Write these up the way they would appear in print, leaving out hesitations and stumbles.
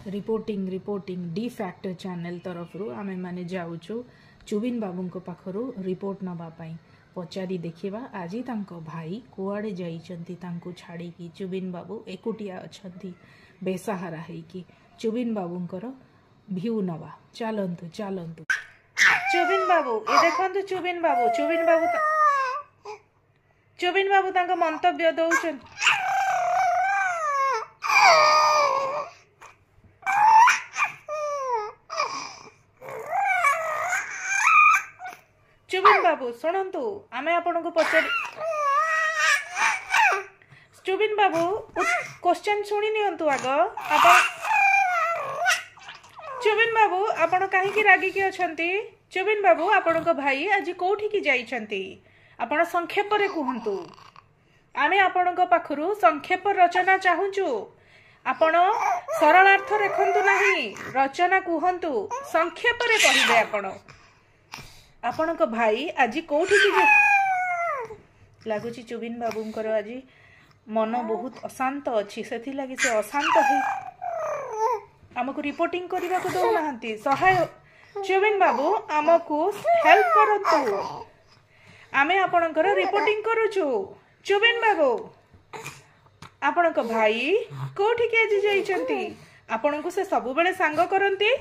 reporting reporting D factor channel तरफ आमे माने जाऊचु चुबिन बाबू को पाखरु रिपोर्ट नबा पाई पचारि देखिबा आज तांको भाई कुआडे जाइचंती तांको छाड़ी की चुबिन बाबू एकुटिया अछंती बेसहारा हेकी चुबिन बाबूंकर भ्यू नबा चलंतु चलंतु चुबिन बाबू ए देखंतु चुबिन बाबू तांको मंतव्य दउछन चुबिन बाबू शुणु आमे आपण को पचार चुबिन बाबू क्वेश्चन शुणी नियंतु आग चुबिन बाबू आपण कहीं रागी की अछंती चुबिन बाबू आपण को भाई आज कोठी की जाइछंती आपण संक्षेप रे कहंतु आमे आपण को पाखरु संक्षेप रचना चाहूचु आपण सरलार्थ रखंतु नाही रचना कहंतु संक्षेप रे कहिबे आपण को भाई आज कोठी की लागुची चुबिन बाबूंकर आज मन बहुत अशांत अच्छी से लगी से अशांत है आमको रिपोर्टिंग करने को दो नहांती सहाय चुबिन बाबू आमको हेल्प करतु आमे आपणकर रिपोर्टिंग करूछु चुबिन बाबू आपण को भाई कोठी के आज जाइछंती आपण को से सब बेले सांग करंती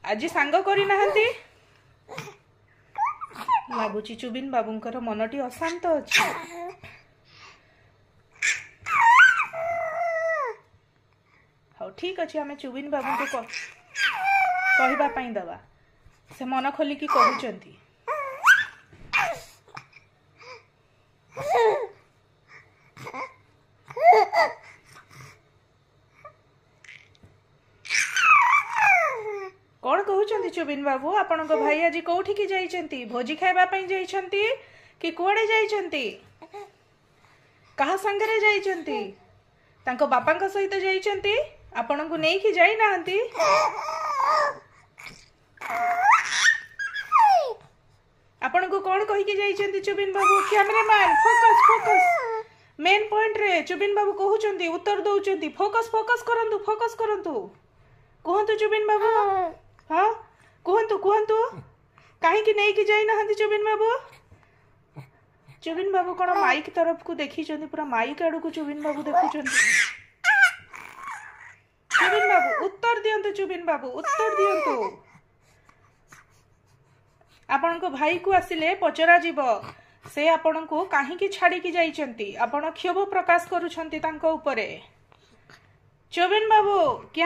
आज सांग करी नहांती लागुची चुबिन बाबूंकर मनटी अशांत अछि हाँ ठीक अच्छे आम चुबिन बाबू को कहबा पई दबा से मन खोली की कहउचंती कौन कहउचंती चुबिन बाबू आपण को भाई आज कोठी की जाइछंती भोजी खाइबा पई जाइछंती कि कुआडे जाइछंती कहा संगरे जाइछंती तांको बापांका सहित जाइछंती आपण को नहीं कि जाई नाहंती आपण को कौन कहि के जाइछंती चुबिन बाबू cameraman focus focus main point रे चुबिन बाबू कहउचंती उत्तर दउचंती फोकस फोकस करंतु कहंतु चुबिन बाबू हाँ कहंतु काहे कि नहीं कि जाई नाहंती चुबिन बाबू कौन माइक तरफ को देखी पूरा माइक आड़ को चुबिन बाबू देखुं चुबिन बाबू उत्तर दियंतु चुबिन बाबू उत्तर दियंतु आपण को भाई को आसिले पचरा जीव से आपण को काहे कि छाड़ी की जाइछंती आपण क्षोभ प्रकाश करूछंती तांको ऊपरे चुबिन बाबू क्या